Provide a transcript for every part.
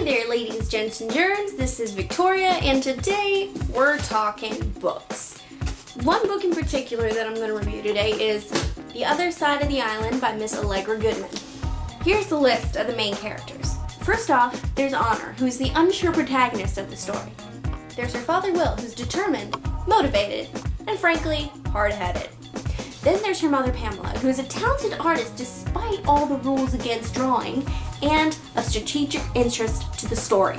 Hey there, ladies, gents, and germs. This is Victoria, and today we're talking books. One book in particular that I'm going to review today is The Other Side of the Island by Miss Allegra Goodman. Here's the list of the main characters. First off, there's Honor, who's the unsure protagonist of the story. There's her father, Will, who's determined, motivated, and frankly, hard-headed. Then there's her mother, Pamela, who is a talented artist despite all the rules against drawing and a strategic interest to the story.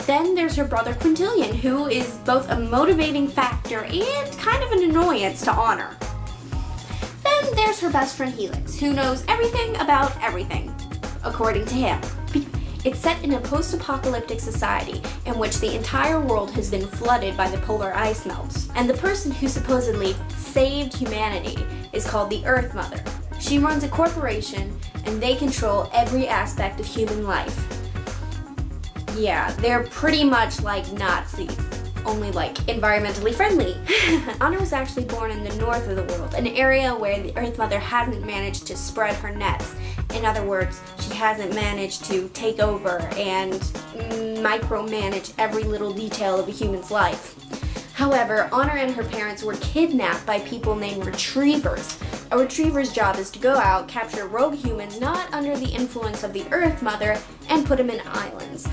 Then there's her brother, Quintilian, who is both a motivating factor and kind of an annoyance to Honor. Then there's her best friend, Helix, who knows everything about everything, according to him. It's set in a post-apocalyptic society in which the entire world has been flooded by the polar ice melts, and the person who supposedly saved humanity is called the Earth Mother. She runs a corporation, and they control every aspect of human life. Yeah, they're pretty much like Nazis, only like environmentally friendly. Honor was actually born in the north of the world, an area where the Earth Mother hasn't managed to spread her nets. In other words, she hasn't managed to take over and micromanage every little detail of a human's life. However, Honor and her parents were kidnapped by people named Retrievers. A Retriever's job is to go out, capture rogue humans not under the influence of the Earth Mother, and put them in islands,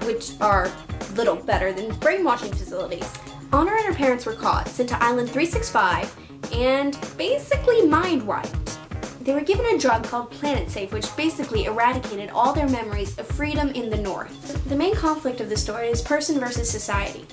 which are little better than brainwashing facilities. Honor and her parents were caught, sent to Island 365, and basically mind-wiped. They were given a drug called Planet Safe, which basically eradicated all their memories of freedom in the north. The main conflict of the story is person versus society.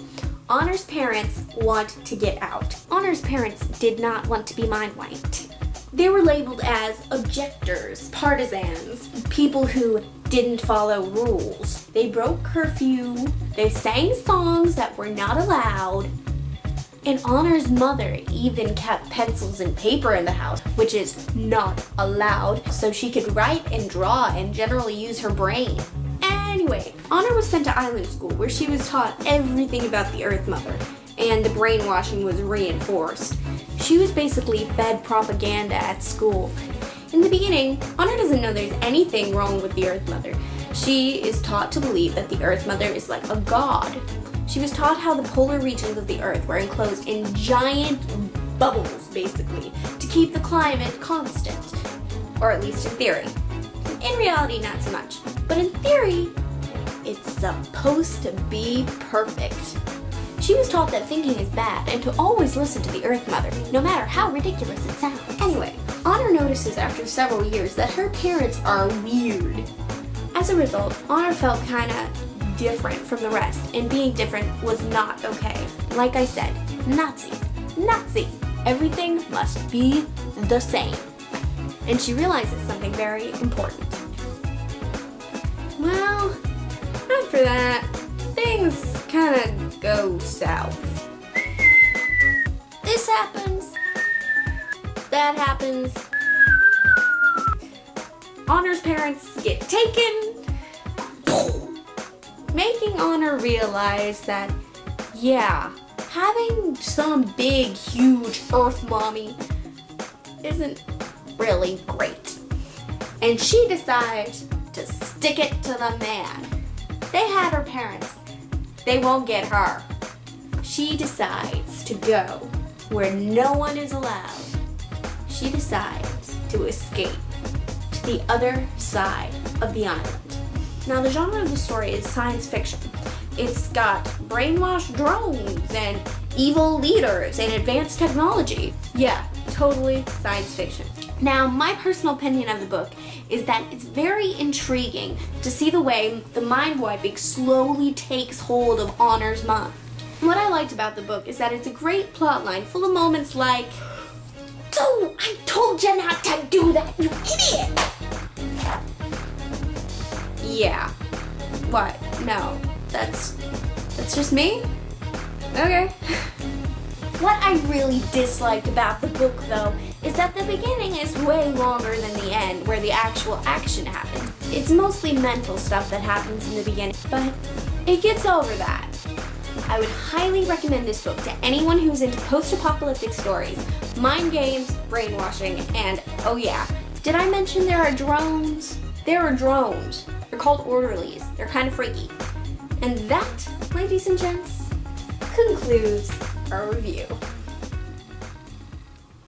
Honor's parents want to get out. Honor's parents did not want to be mind-wiped. They were labeled as objectors, partisans, people who didn't follow rules. They broke curfew, they sang songs that were not allowed, and Honor's mother even kept pencils and paper in the house, which is not allowed, so she could write and draw and generally use her brain. Anyway, Honor was sent to island school where she was taught everything about the Earth Mother, and the brainwashing was reinforced. She was basically fed propaganda at school. In the beginning, Honor doesn't know there's anything wrong with the Earth Mother. She is taught to believe that the Earth Mother is like a god. She was taught how the polar regions of the Earth were enclosed in giant bubbles, basically, to keep the climate constant. Or at least in theory. In reality, not so much. But in theory, it's supposed to be perfect. She was taught that thinking is bad and to always listen to the Earth Mother, no matter how ridiculous it sounds. Anyway, Honor notices after several years that her parents are weird. As a result, Honor felt kinda different from the rest, and being different was not okay. Like I said, Nazis. Everything must be the same. And she realizes something very important. Well, after that, things kind of go south. This happens, that happens. Honor's parents get taken, making Honor realize that, yeah, having some big, huge Earth mommy isn't really great. And she decides to stick it to the man. They had her parents. They won't get her. She decides to go where no one is allowed. She decides to escape to the other side of the island. Now, the genre of the story is science fiction. It's got brainwashed drones and evil leaders and advanced technology. Yeah, totally science fiction. Now, my personal opinion of the book is that it's very intriguing to see the way the mind wiping slowly takes hold of Honor's mind. What I liked about the book is that it's a great plotline full of moments like, "Oh, I told you not to do that, you idiot!" Yeah. What? No. That's just me? Okay. What I really disliked about the book, though, is that the beginning is way longer than the end, where the actual action happens. It's mostly mental stuff that happens in the beginning, but it gets over that. I would highly recommend this book to anyone who's into post-apocalyptic stories, mind games, brainwashing, and oh yeah, did I mention there are drones? There are drones. They're called orderlies. They're kind of freaky. And that, ladies and gents, concludes our review.